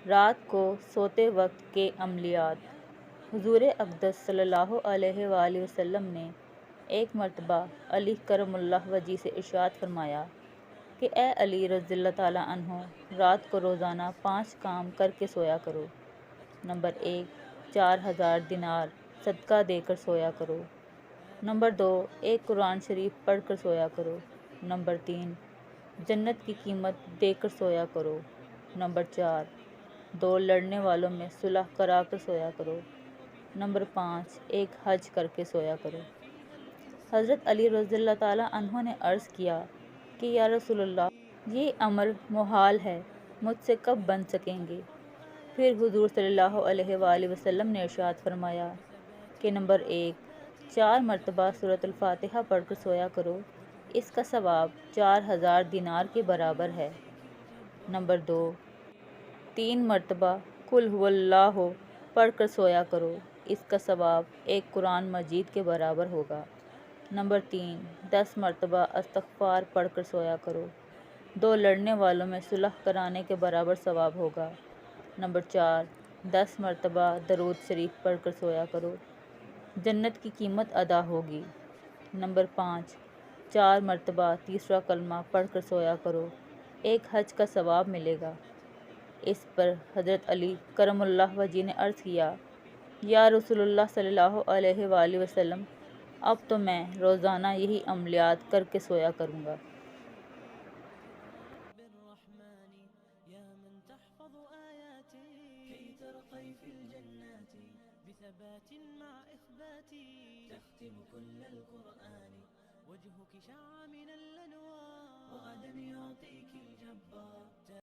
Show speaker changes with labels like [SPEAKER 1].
[SPEAKER 1] رات کو سوتے وقت کے عملیات۔ حضور اقدس صلی اللہ علیہ وآلہ وسلم نے ایک مرتبہ علی کرم اللہ وجہ سے ارشاد فرمایا کہ اے علی رضی اللہ تعالیٰ عنہ، رات کو روزانہ 5 کام کر کے سویا کرو۔ نمبر 1، 4000 دینار صدقہ دے کر سویا کرو۔ نمبر 2، ایک قرآن شریف پڑھ کر سویا کرو۔ نمبر 3، جنت کی قیمت دے کر سویا کرو۔ نمبر 4، 2 لڑنے والوں میں صلح کرا کر سویا کرو۔ نمبر 5، ایک حج کر کے سویا کرو۔ حضرت علی رضی اللہ تعالیٰ عنہ نے عرض کیا کہ یا رسول اللہ، یہ امر محال ہے، مجھ سے کب بن سکیں گے؟ پھر حضور صلی اللہ علیہ وآلہ وسلم نے ارشاد فرمایا کہ نمبر 1، 4 مرتبہ سورۃ الفاتحہ پڑھ کر سویا کرو، اس کا ثواب 4000 دینار کے برابر ہے۔ نمبر 2، 3 مرتبہ قل ھو اللہ پڑھ کر سویا کرو، اس کا ثواب ایک قرآن مجید کے برابر ہوگا۔ نمبر 3، 10 مرتبہ استغفار پڑھ کر سویا کرو، 2 لڑنے والوں میں صلح کرانے کے برابر ثواب ہوگا۔ نمبر 4، 10 مرتبہ درود شریف پڑھ کر سویا کرو، جنت کی قیمت ادا ہوگی۔ نمبر 5، 4 مرتبہ تیسرا کلمہ پڑھ کر سویا کرو، ایک حج کا ثواب ملے گا۔ اس پر حضرت علی کرم اللہ وجہ نے عرض کیا یا رسول اللہ صلی اللہ علیہ وآلہ وسلم، اب تو میں روزانہ یہی عملیات کر کے سویا کروں گا۔
[SPEAKER 2] تختم كل القرآن وجهك شع من الأنوار وغدا يعطيك الجبار